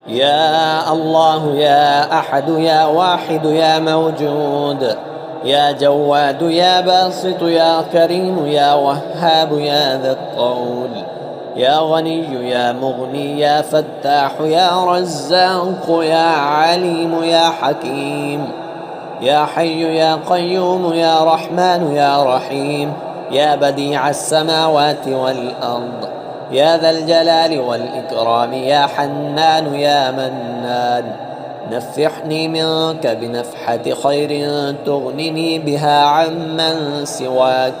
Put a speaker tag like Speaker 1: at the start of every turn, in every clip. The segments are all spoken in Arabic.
Speaker 1: يا الله يا أحد يا واحد يا موجود، يا جواد يا باسط يا كريم يا وهاب يا ذا الطول، يا غني يا مغني يا فتاح يا رزاق يا عليم يا حكيم، يا حي يا قيوم يا رحمن يا رحيم، يا بديع السماوات والأرض، يا ذا الجلال والإكرام يا حنان يا منان، نفحني منك بنفحة خير تغنني بها عمن سواك.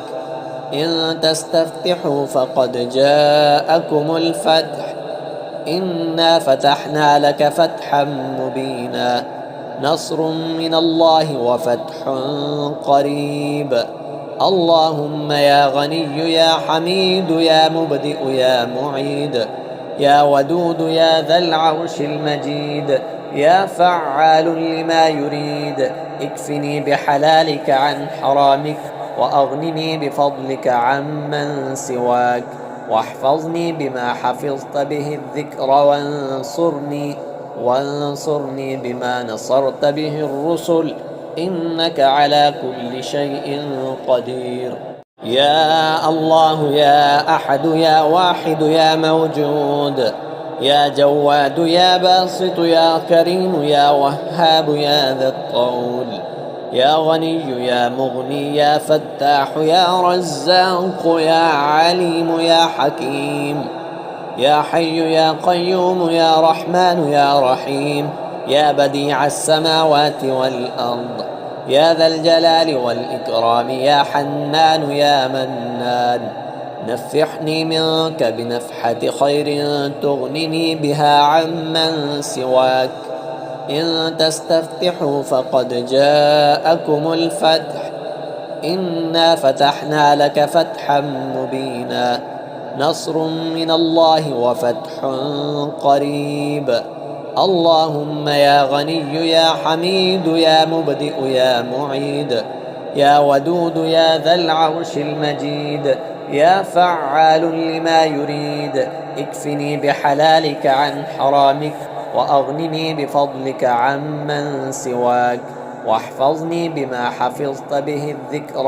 Speaker 1: إن تستفتحوا فقد جاءكم الفتح، إنا فتحنا لك فتحا مبينا، نصر من الله وفتح قريب. اللهم يا غني يا حميد يا مبدئ يا معيد، يا ودود يا ذا العرش المجيد، يا فعال لما يريد، اكفني بحلالك عن حرامك، وأغنني بفضلك عمن سواك، واحفظني بما حفظت به الذكر، وانصرني بما نصرت به الرسل، إنك على كل شيء قدير. يا الله يا أحد يا واحد يا موجود، يا جواد يا باسط يا كريم يا وهاب يا ذا الطول، يا غني يا مغني يا فتاح يا رزاق يا عليم يا حكيم، يا حي يا قيوم يا رحمن يا رحيم، يا بديع السماوات والأرض، يا ذا الجلال والإكرام يا حنان يا منان، نفحني منك بنفحة خير تغنني بها عمن سواك. إن تستفتحوا فقد جاءكم الفتح، إنا فتحنا لك فتحا مبينا، نصر من الله وفتح قريب. اللهم يا غني يا حميد يا مبدئ يا معيد، يا ودود يا ذا العرش المجيد، يا فعال لما يريد، اكفني بحلالك عن حرامك، وأغنني بفضلك عمن سواك، واحفظني بما حفظت به الذكر،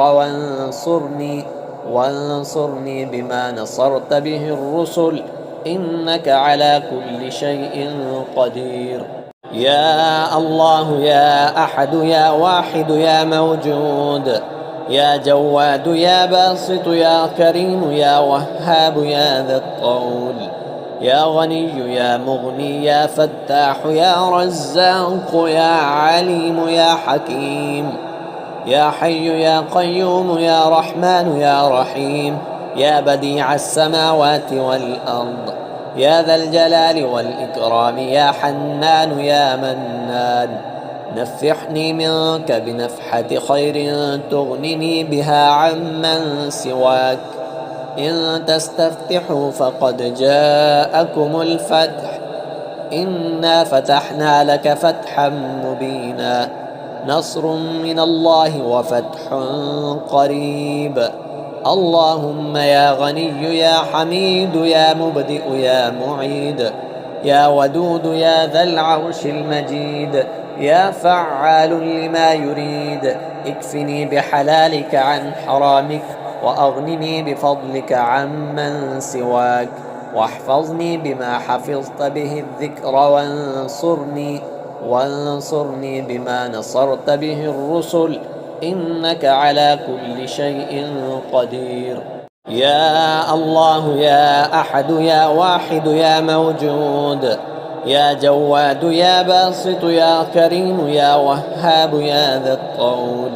Speaker 1: وانصرني بما نصرت به الرسل، إنك على كل شيء قدير. يا الله يا أحد يا واحد يا موجود، يا جواد يا باسط يا كريم يا وهاب يا ذا الطول، يا غني يا مغني يا فتاح يا رزاق يا عليم يا حكيم، يا حي يا قيوم يا رحمن يا رحيم، يا بديع السماوات والأرض، يا ذا الجلال والإكرام يا حنان يا منان، نفحني منك بنفحة خير تغنني بها عمن سواك. إن تستفتحوا فقد جاءكم الفتح، إنا فتحنا لك فتحا مبينا، نصر من الله وفتح قريب. اللهم يا غني يا حميد يا مبدئ يا معيد، يا ودود يا ذا العرش المجيد، يا فعال لما يريد، اكفني بحلالك عن حرامك، وأغنني بفضلك عمن سواك، واحفظني بما حفظت به الذكر، وانصرني بما نصرت به الرسل، إنك على كل شيء قدير. يا الله يا أحد يا واحد يا موجود، يا جواد يا باسط يا كريم يا وهاب يا ذا الطول،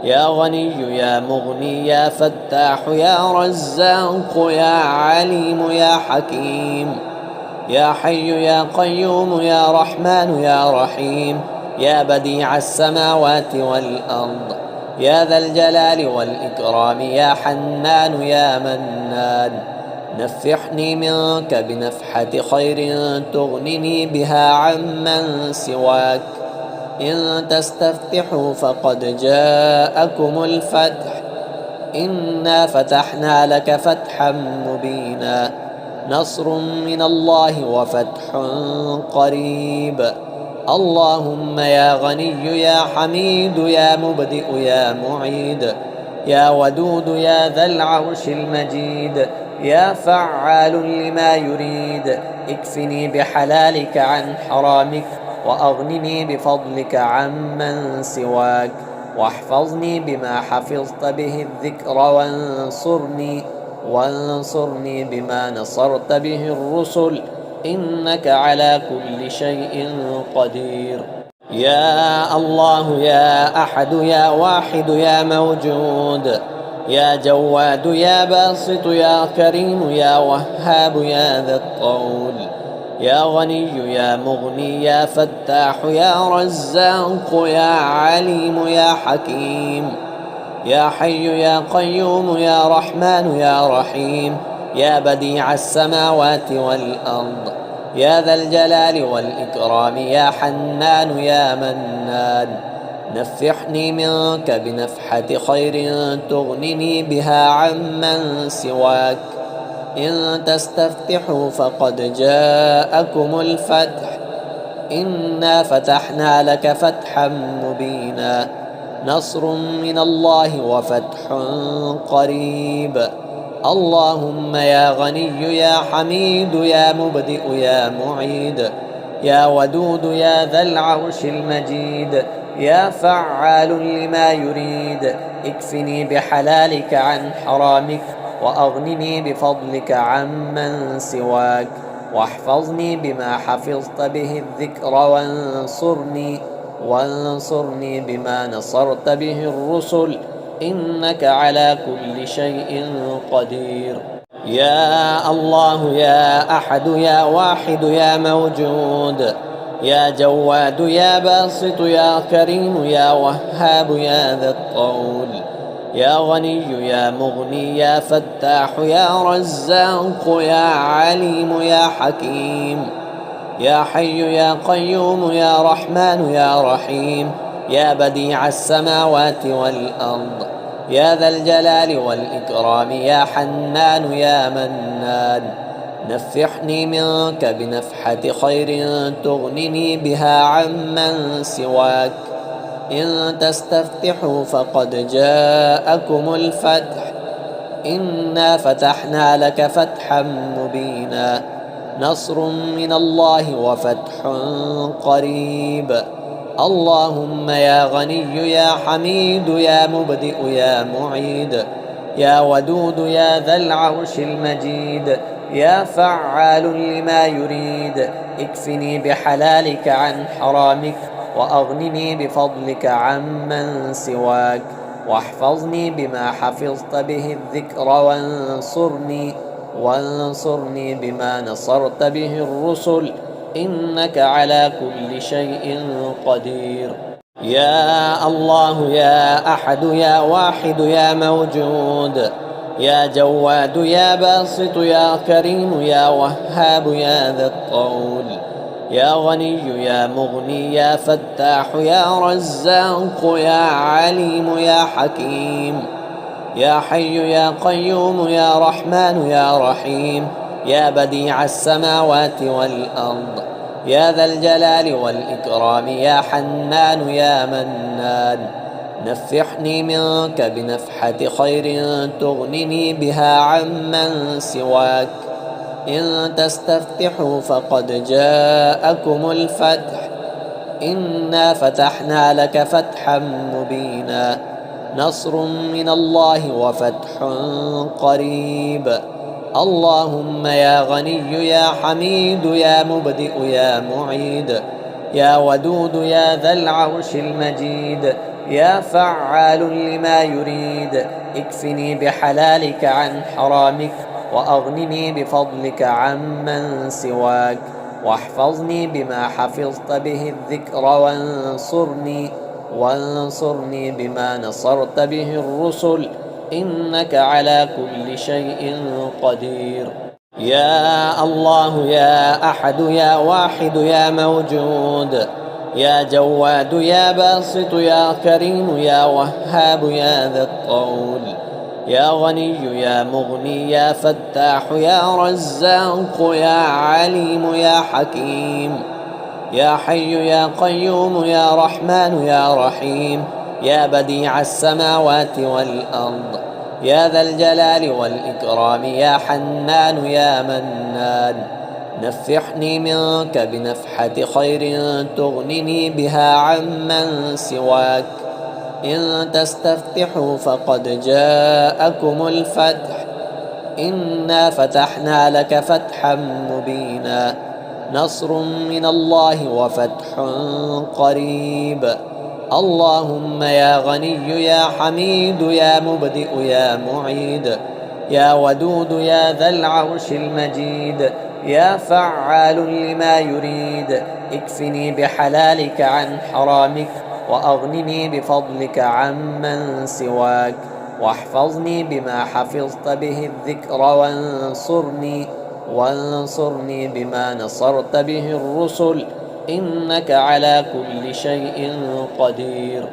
Speaker 1: يا غني يا مغني يا فتاح يا رزاق يا عليم يا حكيم، يا حي يا قيوم يا رحمن يا رحيم، يا بديع السماوات والأرض، يا ذا الجلال والإكرام يا حنان يا منان، نفحني منك بنفحة خير تغنني بها عمن سواك. إن تستفتحوا فقد جاءكم الفتح، إنا فتحنا لك فتحا مبينا، نصر من الله وفتح قريب. اللهم يا غني يا حميد يا مبدئ يا معيد، يا ودود يا ذا العرش المجيد، يا فعال لما يريد، اكفني بحلالك عن حرامك، وأغنني بفضلك عمن سواك، واحفظني بما حفظت به الذكر، وانصرني بما نصرت به الرسل، إنك على كل شيء قدير. يا الله يا أحد يا واحد يا موجود، يا جواد يا باسط يا كريم يا وهاب يا ذا الطول، يا غني يا مغني يا فتاح يا رزاق يا عليم يا حكيم، يا حي يا قيوم يا رحمن يا رحيم، يا بديع السماوات والأرض، يا ذا الجلال والإكرام، يا حنان يا منان، نفحني منك بنفحة خير تغنني بها عمن سواك. إن تستفتحوا فقد جاءكم الفتح، إنا فتحنا لك فتحا مبينا، نصر من الله وفتح قريب. اللهم يا غني يا حميد يا مبدئ يا معيد، يا ودود يا ذا العرش المجيد، يا فعال لما يريد، اكفني بحلالك عن حرامك، وأغنني بفضلك عمن سواك، واحفظني بما حفظت به الذكر، وانصرني بما نصرت به الرسل، إنك على كل شيء قدير. يا الله يا أحد يا واحد يا موجود، يا جواد يا باسط يا كريم يا وهاب يا ذا الطول، يا غني يا مغني يا فتاح يا رزاق يا عليم يا حكيم، يا حي يا قيوم يا رحمن يا رحيم، يا بديع السماوات والأرض، يا ذا الجلال والإكرام، يا حنان يا منان، نفحني منك بنفحة خير تغنني بها عمن سواك. إن تستفتحوا فقد جاءكم الفتح، إنا فتحنا لك فتحا مبينا، نصر من الله وفتح قريب. اللهم يا غني يا حميد يا مبدئ يا معيد، يا ودود يا ذا العرش المجيد، يا فعال لما يريد، اكفني بحلالك عن حرامك، وأغنني بفضلك عمن سواك، واحفظني بما حفظت به الذكر، وانصرني بما نصرت به الرسل، إنك على كل شيء قدير. يا الله يا أحد يا واحد يا موجود، يا جواد يا باسط يا كريم يا وهاب يا ذا الطول، يا غني يا مغني يا فتاح يا رزاق يا عليم يا حكيم، يا حي يا قيوم يا رحمن يا رحيم، يا بديع السماوات والأرض، يا ذا الجلال والإكرام، يا حنان يا منان، نفحني منك بنفحة خير تغنني بها عمن سواك. إن تستفتحوا فقد جاءكم الفتح، إنا فتحنا لك فتحا مبينا، نصر من الله وفتح قريب. اللهم يا غني يا حميد يا مبدئ يا معيد، يا ودود يا ذا العرش المجيد، يا فعال لما يريد، اكفني بحلالك عن حرامك، وأغنني بفضلك عمن سواك، واحفظني بما حفظت به الذكر، وانصرني بما نصرت به الرسل، إنك على كل شيء قدير. يا الله يا أحد يا واحد يا موجود، يا جواد يا باسط يا كريم يا وهاب يا ذا الطول، يا غني يا مغني يا فتاح يا رزاق يا عليم يا حكيم، يا حي يا قيوم يا رحمن يا رحيم، يا بديع السماوات والأرض، يا ذا الجلال والإكرام، يا حنان يا منان. نفحني منك بنفحة خير تغنني بها عمن سواك. إن تستفتحوا فقد جاءكم الفتح، إنا فتحنا لك فتحا مبينا. نصر من الله وفتح قريب. اللهم يا غني يا حميد يا مبدئ يا معيد، يا ودود يا ذا العرش المجيد، يا فعال لما يريد. اكفني بحلالك عن حرامك، وأغنني بفضلك عمن سواك، واحفظني بما حفظت به الذكر، وانصرني بما نصرت به الرسل، إنك على كل شيء قدير.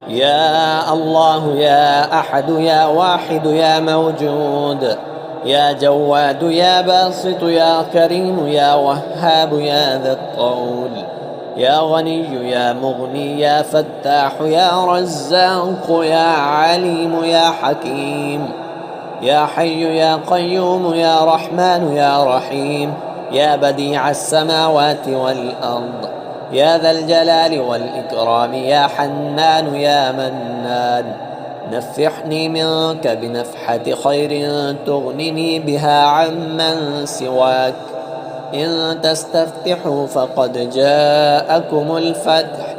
Speaker 1: يا الله يا أحد يا واحد يا موجود، يا جواد يا باسط يا كريم يا وهاب يا ذا الطول، يا غني يا مغني يا فتاح يا رزاق يا عليم يا حكيم، يا حي يا قيوم يا رحمن يا رحيم، يا بديع السماوات والأرض، يا ذا الجلال والإكرام، يا حنان يا منان. نفحني منك بنفحة خير تغنني بها عمن سواك. إن تستفتحوا فقد جاءكم الفتح،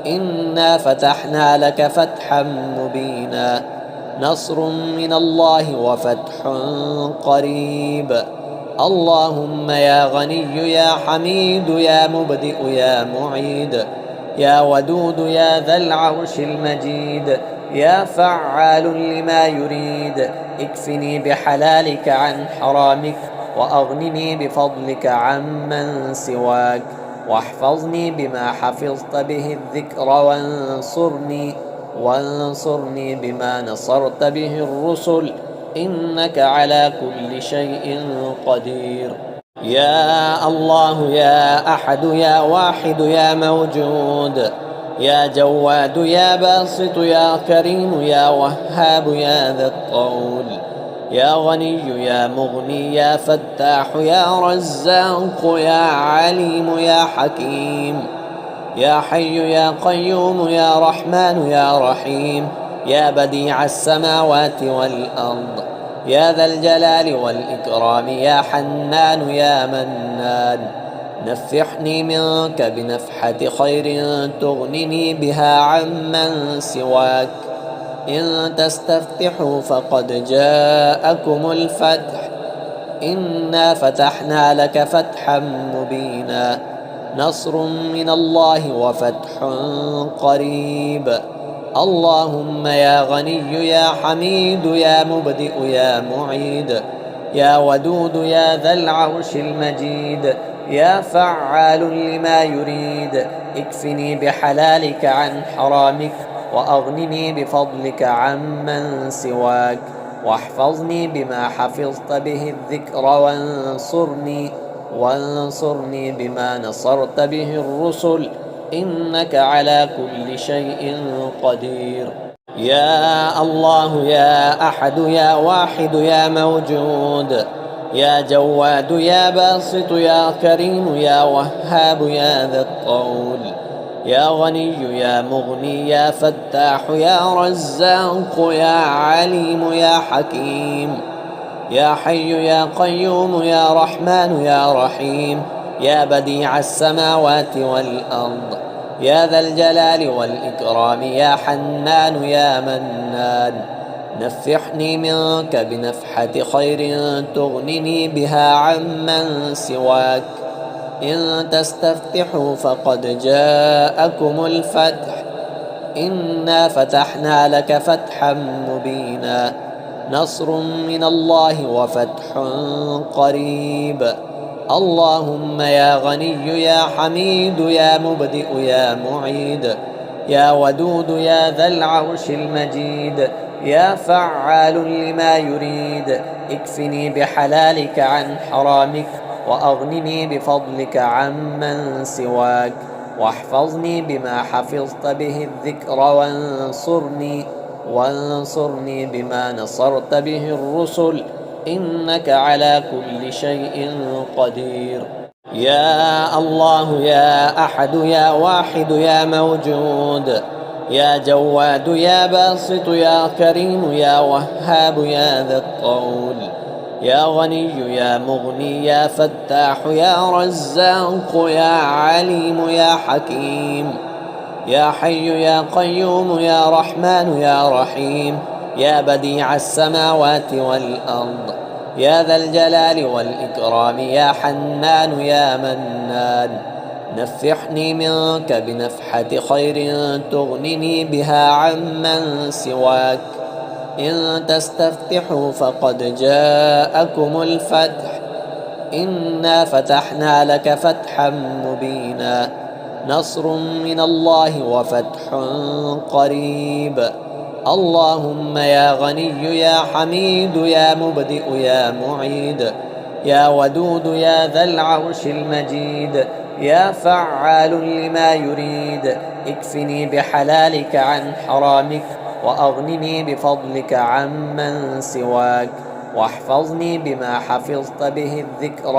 Speaker 1: إنا فتحنا لك فتحا مبينا. نصر من الله وفتح قريب. اللهم يا غني يا حميد يا مبدئ يا معيد، يا ودود يا ذا العرش المجيد، يا فعال لما يريد. اكفني بحلالك عن حرامك، وأغنني بفضلك عمن سواك، واحفظني بما حفظت به الذكر، وانصرني بما نصرت به الرسل، إنك على كل شيء قدير. يا الله يا أحد يا واحد يا موجود، يا جواد يا باسط يا كريم يا وهاب يا ذا الطول، يا غني يا مغني يا فتاح يا رزاق يا عليم يا حكيم، يا حي يا قيوم يا رحمن يا رحيم، يا بديع السماوات والأرض، يا ذا الجلال والإكرام، يا حنان يا منان. نفحني منك بنفحة خير تغنني بها عمن سواك. إن تستفتحوا فقد جاءكم الفتح، إنا فتحنا لك فتحا مبينا. نصر من الله وفتح قريب. اللهم يا غني يا حميد يا مبدئ يا معيد، يا ودود يا ذا العرش المجيد، يا فعال لما يريد. اكفني بحلالك عن حرامك، وأغنني بفضلك عمن سواك، واحفظني بما حفظت به الذكر، وانصرني بما نصرت به الرسل، إنك على كل شيء قدير. يا الله يا أحد يا واحد يا موجود، يا جواد يا باسط يا كريم يا وهاب يا ذا الطول، يا غني يا مغني يا فتاح يا رزاق يا عليم يا حكيم، يا حي يا قيوم يا رحمن يا رحيم، يا بديع السماوات والأرض، يا ذا الجلال والإكرام، يا حنان يا منان. نفحني منك بنفحة خير تغنني بها عمن سواك. إن تستفتحوا فقد جاءكم الفتح، إنا فتحنا لك فتحا مبينا. نصر من الله وفتح قريب. اللهم يا غني يا حميد يا مبدئ يا معيد، يا ودود يا ذا العرش المجيد، يا فعال لما يريد اكفني بحلالك عن حرامك وأغنني بفضلك عمن سواك واحفظني بما حفظت به الذكر وانصرني بما نصرت به الرسل إنك على كل شيء قدير. يا الله يا أحد يا واحد يا موجود يا جواد يا باسط يا كريم يا وهاب يا ذا الطول يا غني يا مغني يا فتاح يا رزاق يا عليم يا حكيم يا حي يا قيوم يا رحمن يا رحيم يا بديع السماوات والأرض يا ذا الجلال والإكرام يا حنان يا منان نفحني منك بنفحة خير تغنني بها عمن سواك إن تستفتحوا فقد جاءكم الفتح إنا فتحنا لك فتحا مبينا نصر من الله وفتح قريب. اللهم يا غني يا حميد يا مبدئ يا معيد يا ودود يا ذا العرش المجيد يا فعال لما يريد اكفني بحلالك عن حرامك وأغنني بفضلك عمن سواك واحفظني بما حفظت به الذكر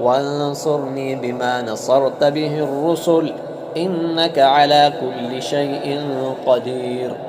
Speaker 1: وانصرني بما نصرت به الرسل إنك على كل شيء قدير.